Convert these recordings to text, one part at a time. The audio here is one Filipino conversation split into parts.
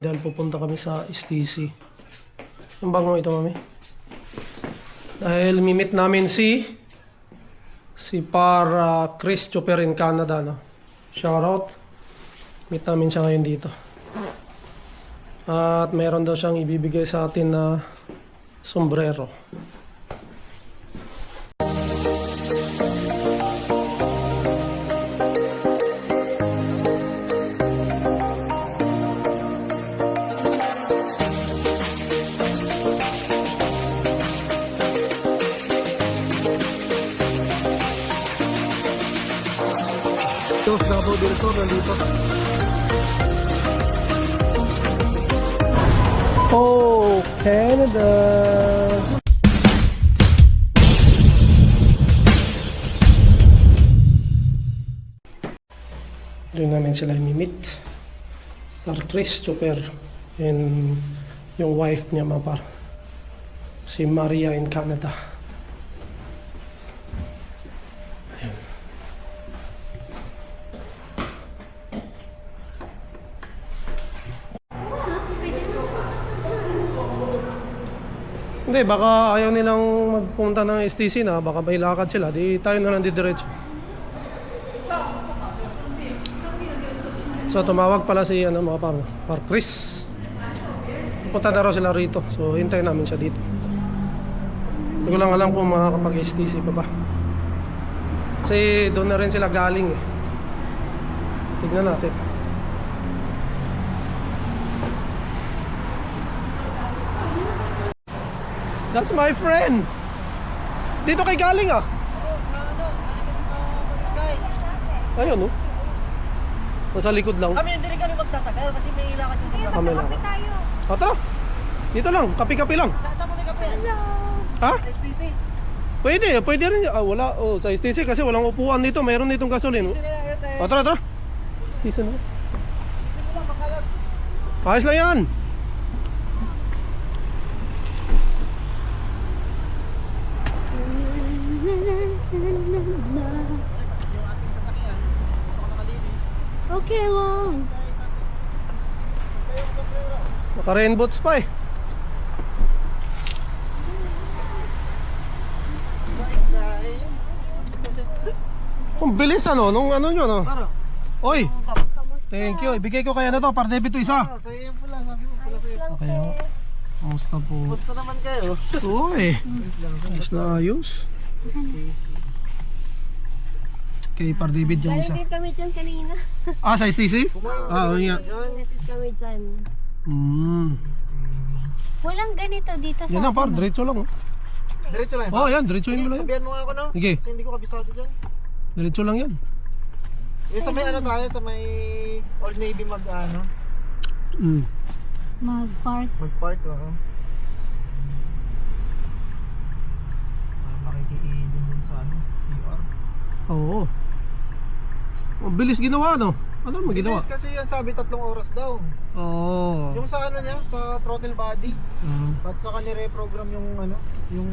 Dahil pupunta kami sa STC. Yung bangong ito, mami. Dahil mimit namin si Chris Chopper in Canada, no? Shout out. Meet namin siya ngayon dito. At mayroon daw siyang ibibigay sa atin na sombrero. Dos Davao del Sur nandito. Oh, Canada! Doon namin sila imimit. Chris Chopper and yung wife niya mapar. Si Maria in Canada. Hindi, baka ayaw nilang magpunta ng STC na, baka may lakad sila, di tayo na lang didiretso. So tumawag pala si mga par Chris. Punta na raw sila rito, so hintayin namin siya dito. Hindi ko lang alam kung makakapag-STC pa ba. Kasi doon na rin sila galing eh. So, tignan natin. That's my friend. Dito kay galing ah. Ayun oh. Nasa likod lang. Kami hindi rin kami magtatagal kasi may ilakad yung sa bahay. Kami lang. O tara. Dito lang, kape-kape lang. Saan mo may kape? Hello. Ha? STC. Pwede rin. Wala. Oh, sa STC kasi walang upuan dito. Mayroon ditong gasolin. O tara. STC na. Ayos lang yan. Yung ating sasakyan. Gusto ko nakalinis. Okay lang. Naka-rainbows pa eh. Ang bilis ano, nung ano nyo no? Para. Oy, thank you. Ibigay ko kaya na to, para debit to isa. Sa iyo po lang. Sabi mo pala sa'yo. Okay, kamusta po? Gusto naman kayo. Uy, ayos na ayos. Okay, par David dyan isa. Galing din kami dyan kanina. Ah, sa STC? Ah, oo nga. Natit kami dyan. Walang ganito dito sa Yan lang par, diretso lang. Diretso lang. Oh, yan, diretsoin mo lang yan. Sabihan mo nga ako no? Sige. Kasi hindi ko kabisado dyan. Diretso lang yan. Yung sa may ano tayo, sa may Old Navy mag-park. Mag-park, oo. Makikiin dun sa ano, CR. Oo. Ang bilis ginawa no? Ano mo ginawa? Bilis kasi yan sabi 3 oras daw. Oo. Yung sa ano niya, sa throttle body. At saka nire-program yung ano, yung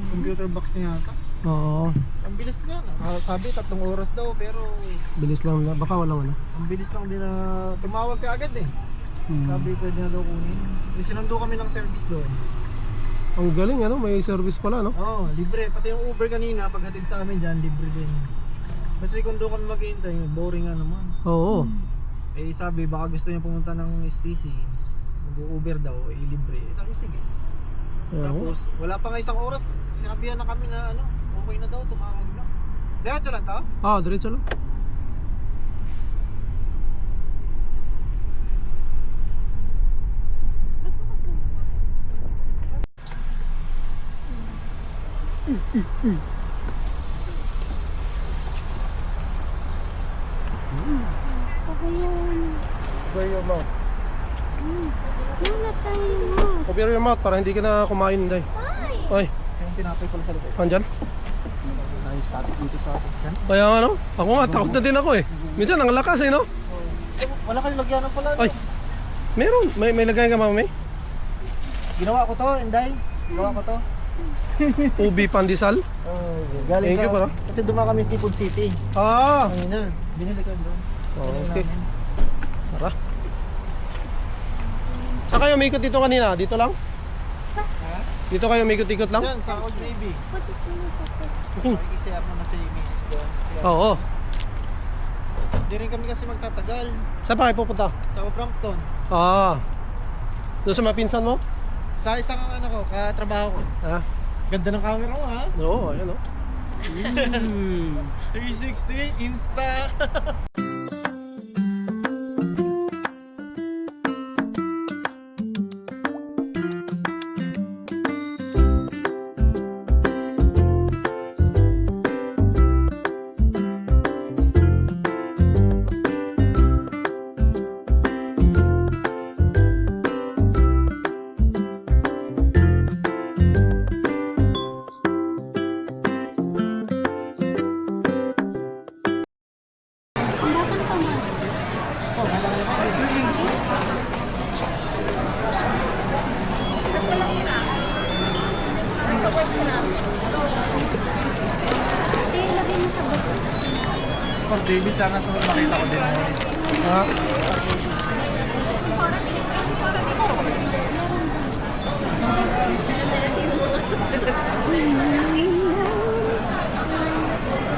computer box niya ata. Oo. Ang bilis nga na. Sabi 3 oras daw pero Bilis lang na. Baka walang ano. ang bilis lang din na tumawag ka agad eh. Sabi pwede na daw kunin. May sinundo kami ng service doon. Ang galing ano, may service pala no? Oo, libre. Pati yung Uber kanina, paghatid sa amin dyan, libre din. Kasi kung doon kami maghihintay, boring nga naman. Oo. Eh sabi, baka gusto niya pumunta ng STC, mag-Uber daw, eh libre. Sabi, sige. Tapos, wala pa nga 1 oras, sinabihan na kami na ano, okay na daw, tumawag na. Diretso lang to? Ah, diretso lang. Ba't ko kasi? Sabi yun. Cover your mouth. Nulat tayo mo. Cover your mouth para hindi ka na kumain, Day. Ay, Yung tinapay pala sa likod. andyan? Na-static dito sa sasakyan. Kaya ano? Ako nga, takot na din ako eh. Minsan ang lakas eh, no? Wala kayong lagyanan pala. Ay, meron. May lagay ka, mami? Ginawa ko to, Inday. Ginawa ko to. Ubi pandesal? Oh, galing Thank you, sa... pala. Kasi dumaan kami Seafood City. Ah! Ayun na. Binili ko doon. Okay. Tara. Saan kayo umikot dito kanina? Dito lang? Ha? Dito kayo umikot-ikot lang? Yan, sa Old Navy. Hmm. Pakikisayap mo na si Mrs. doon. Oo. Hindi rin kami kasi magtatagal. Saan pa kayo pupunta? Sa Brampton. Ah. Doon sa mapinsan mo? Sa isang ano ko, katrabaho ko. Ha? Ganda ng camera mo ha? Oo, ayan o. 360 Insta. Ang batang pa nga. Oh, malaki naman. Ito yung lagay mo sa bato. Si Pag David, sana sa makita ko din. Ha?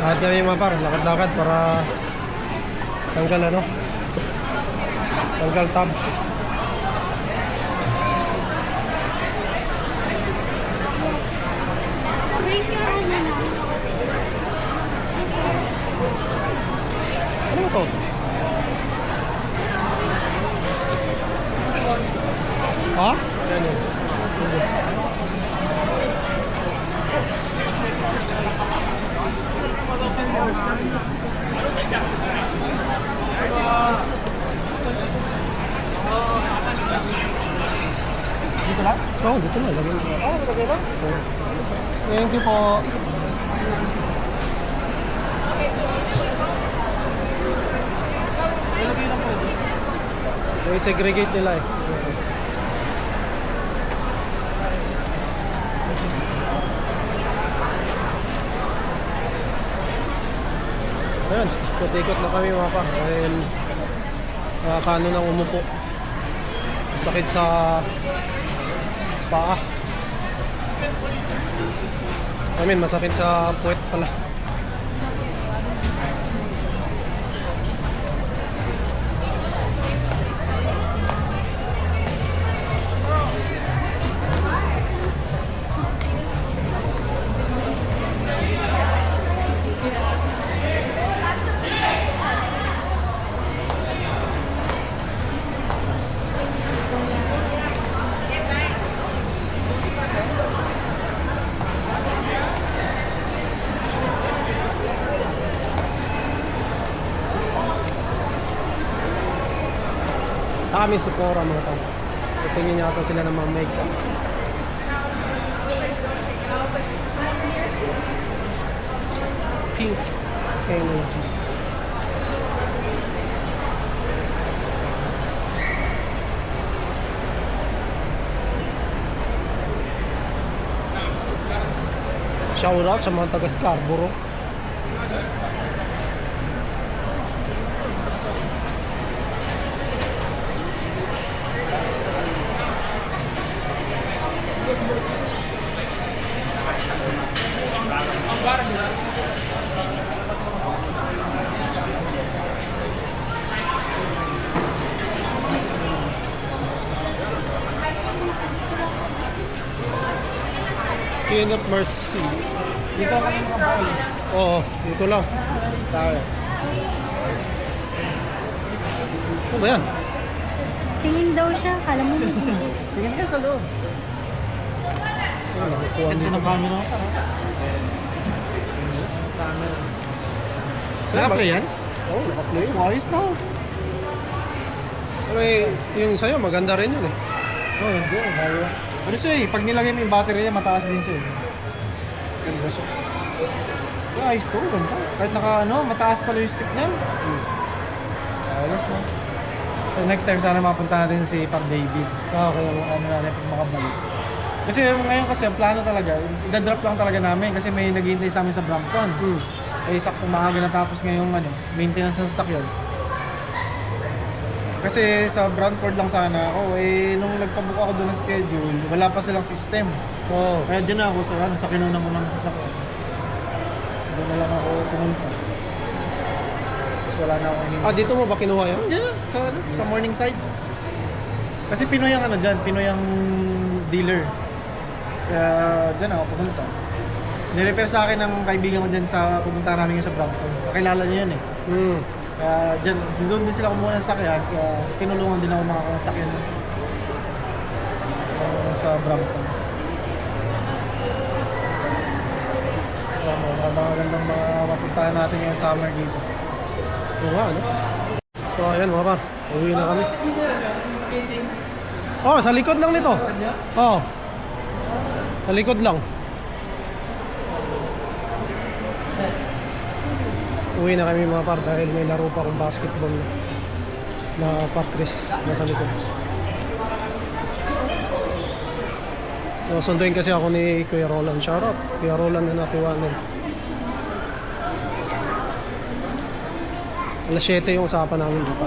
Lahat kami mga par, lakad-lakad para tanggal ano? Tanggal tabs. Bring your ano na. Ano ba to? Ha? Yan yun. Dito lang? Oo, dito na. Lagyan mo. Oo, lagay lang. Thank you po. Lagay lang po. May segregate nila eh. So yun, ikot-ikot na kami mga pa. Dahil nakakano nang umupo. Sakit sa paa. I mean, masakit sa puwet pala. Kami Sephora mga tao. Tingin niya ata sila ng mga makeup. Pink energy. Shout out sa mga taga Scarborough. Queen of Mercy. Dito kami makabalik. Oo, dito lang. Tayo. Ano ba yan? Tingin daw siya, kala mo hindi. Tingin ka sa loob. Ano, nakukuha Ganda dito. ng camera ko. Camera. Naka-play yan? Oo, naka-play. Ayos na. Yung sa'yo, maganda rin yun eh. Oo, hindi. Ano siya eh, pag nilagay mo yung battery niya, mataas din siya eh. Ganda siya. Ayos to, ganda. Kahit mataas pala yung stick niyan. Ayos na. So next time sana mapunta natin si Pag David. Okay. Ano natin pag makabalik. Kasi ngayon kasi ang plano talaga, idadrop lang talaga namin kasi may naghihintay sa amin sa Brampton. Eh saktong maaga natapos ngayong maintenance sa sasakyan. Kasi sa Brantford lang sana ako, nung nagpabook ako doon ng schedule, wala pa silang system. Oo. Kaya dyan na ako sa kinunan ko ng sasakyan. Doon na lang ako pumunta. Tapos wala na akong hinis. Dito mo ba kinuha yan? Dyan, sa Morningside. Kasi Pinoy ang Pinoy ang dealer. Kaya dyan ako pumunta. Nirepair sa akin ng kaibigan ko dyan sa pupunta namin sa Brampton. Kakilala niya yun eh. Kaya dyan, doon din sila kumuha ng sakyan. Kaya tinulungan din ako makakuha ng sakyan sa Brampton. So, mga magandang mga mapuntahan natin ngayong summer dito. Oo nga, ano? So, ayan mga par. Uwi na kami. Oh, sa likod lang nito. Oh. Sa likod lang. Uwi na kami mga par dahil may laro pa akong basketball na park-race na sa likod. So, sunduin kasi ako ni Kuya Roland. Shoutout. Kuya Roland na natiwanan. Alas 7 yung usapan namin dito.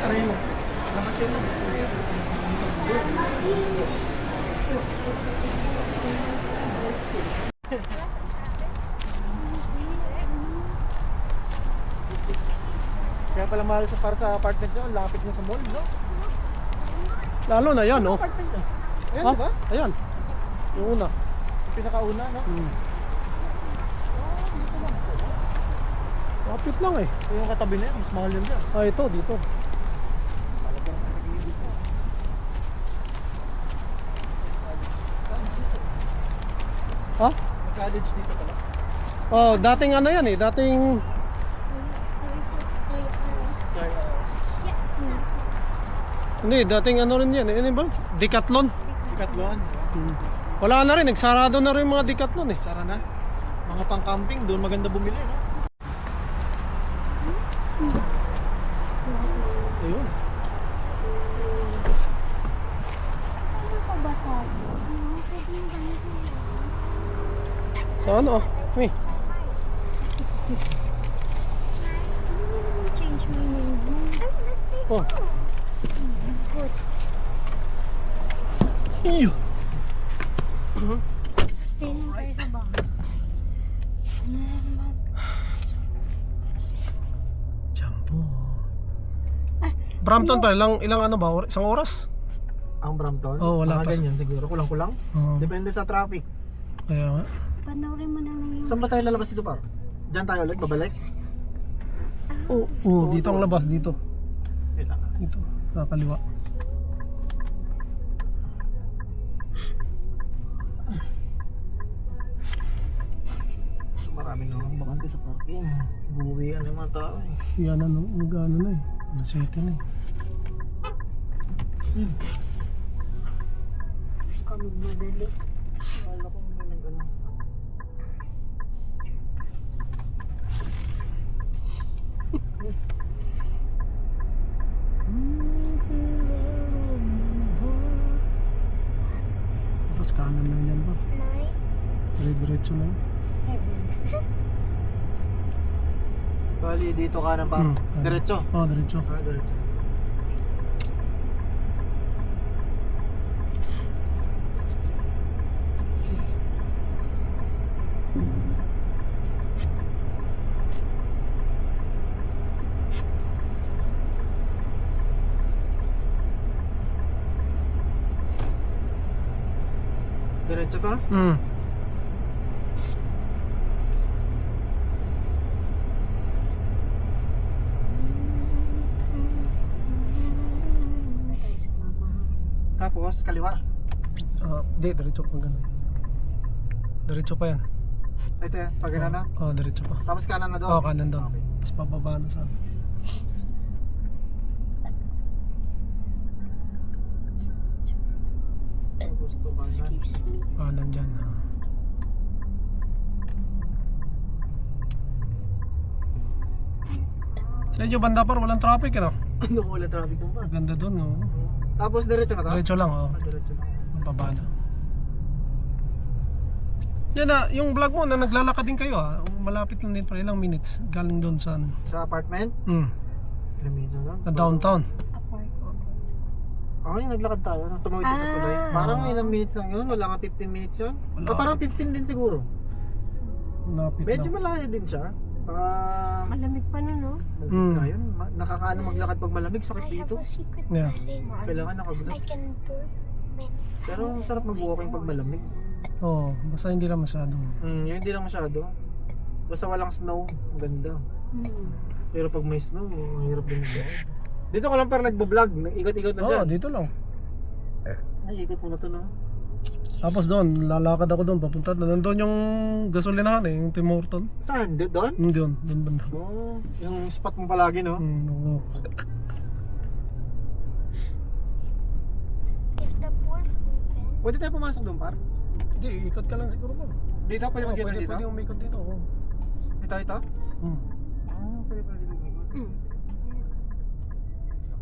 Aray mo. Nakasin mo. Kaya pala mahal para sa apartment nyo, lapit nyo sa mall, no? Lalo na yan, oh. Apartment nyo. Ayan, Ah, diba? ayan. Yung una. Yung pinakauna, no? Kapit lang eh. So, yung katabi na yan, mas mahal yun dyan. Ito, dito. Talagang sa gilid mo. Ha? May college dito pala. Oh, dating ano yan eh. Dating... Yes. Hindi, dating ano rin yan eh. Ano ba? Decathlon. Decathlon. Wala na rin. Nagsarado na rin mga Decathlon eh. Sara na. Mga pang-camping, doon maganda bumili, no? Ayun. Ano pa ba tayo? Pwede yung ganito. So ano? Hey. Change my name. Let's take Oh. Good. Iyo. Stay lang tayo sa bahay. Jambo. Brampton pa ilang ano ba? Isang oras? Ang Brampton? Oh, wala mga pa. ganyan siguro, kulang-kulang. Oo. Depende sa traffic. Kaya nga. Panoorin mo na lang yung... Saan ba tayo lalabas dito, par? Diyan tayo ulit, babalik? Oh, dito ang labas dito. Kailangan. Dito, kakaliwa. Marami na lang bakante sa parking. Buwian ng mga tao eh. Yan ano, mag-ano na eh. Alas 7 na eh. Kami madali. Wala ko may nag-ano. Tapos kanan lang yan ba? Diretso na yun. Bali, dito ka ng par. Diretso. Oh, diretso. Diretso. Diretso to? Tayo sa mama. Tapos, kaliwa. Di, diretso pa ganun. Diretso pa yan. Ito yan, pag ganun na. Oh, diretso pa. Tapos kanan na doon. Oh, kanan doon. Okay. Tapos pababa na sa... Gusto kanan. Kanan dyan. Sa inyo banda par, walang traffic ano? Ano ko wala traffic doon pa? Ganda doon, oh. Tapos diretso na to? Diretso lang, oh. Diretso na. Pababa na. Yan na, yung vlog mo na naglalakad din kayo ha. Malapit lang din pa ilang minutes galing doon sa ano. Sa apartment? Ilang minutes na lang? Sa downtown. Okay, naglakad tayo. Tumawid tayo sa tulay. Parang ilang minutes lang yun. Wala nga 15 minutes yun. Wala. Parang 15 din siguro. Malapit Medyo lang. malayo din siya. Baka Malamig pa nun, no? malamig ka yun. Nakakaano maglakad pag malamig. Sakit I have dito. a secret Yeah. talent. Kailangan I nakaglak. can burn many. Pero ang sarap mag-walking pag malamig. Oo, basta hindi lang masyado. Yun hindi lang masyado. Basta walang snow, ang ganda. Pero pag may snow, ang hirap din mag-walk. Dito ko lang parang nagbo-vlog, ikot-ikot na Oo, dyan. dito lang. Ay, ikot mo na to, no? Tapos doon, lalakad ako doon, papunta. Nandun yung gasolinahan eh, yung Tim Horton. Saan? Doon? Doon banda. Oo, yung spot mo palagi, no? Oo. If the pool's open, Pwede tayo pumasok doon, par? Hindi, ikot ka lang siguro mo. Dito, pwede Oo, mag-ikot pwede, dito? pwede umikot dito. Oo. Dito, ito? Pwede dito mag-ikot.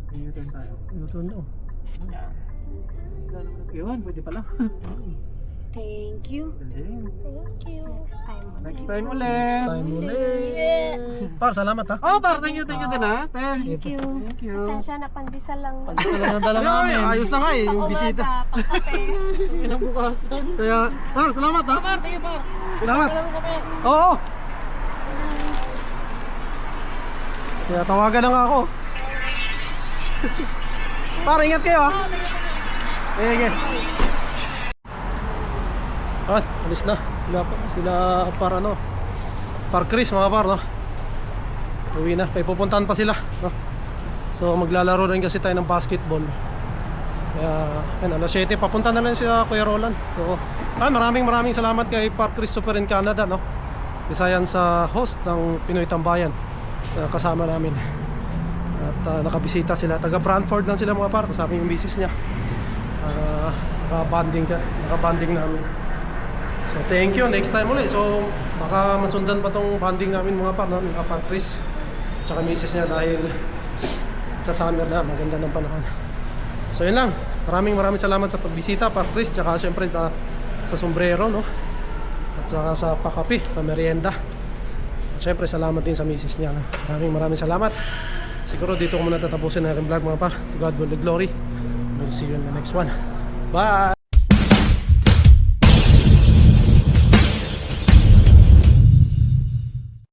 Ikot tayo. Ito no. Yun, pwede pala. thank you. Galing. Thank you. Next time ulit. Time ulit. Par, salamat ha. Oh, par, thank you din ha. Thank you. Thank you. Pasensya na pandesal lang. Talagang dala namin. Ayos na nga eh, yung bisita. Pangkape. Ilang bukasan. Kaya, par, salamat ha. Par, thank you par. Salamat. Salamat kami. Oo. Kaya tawagan na nga ako. Par, ingat kayo ha. Sige. Ah, alis na. Sila par ano. Par Chris mga par no. Uwi na. May pupuntahan pa sila no. So maglalaro rin kasi tayo ng basketball. Kaya yan, alas 7 papunta na lang si Kuya Roland. So maraming salamat kay Par Christopher in Canada no. Isa yan sa host ng Pinoy Tambayan na kasama namin. At nakabisita sila. Taga Brantford lang sila mga par. Kasama yung misis niya. Naka-banding namin. So thank you. Next time ulit. So baka masundan pa tong banding namin mga par. No? Mga par Chris. Tsaka misis niya dahil sa summer na. Maganda ng panahon. So yun lang. Maraming salamat sa pagbisita par Chris. Tsaka syempre sa sombrero no. At saka sa pakapi, pamerienda. At syempre salamat din sa misis niya no? Maraming salamat. Siguro dito ko muna tatapusin na aking vlog mga par. To God be the glory. We'll see you in the next one. Bye!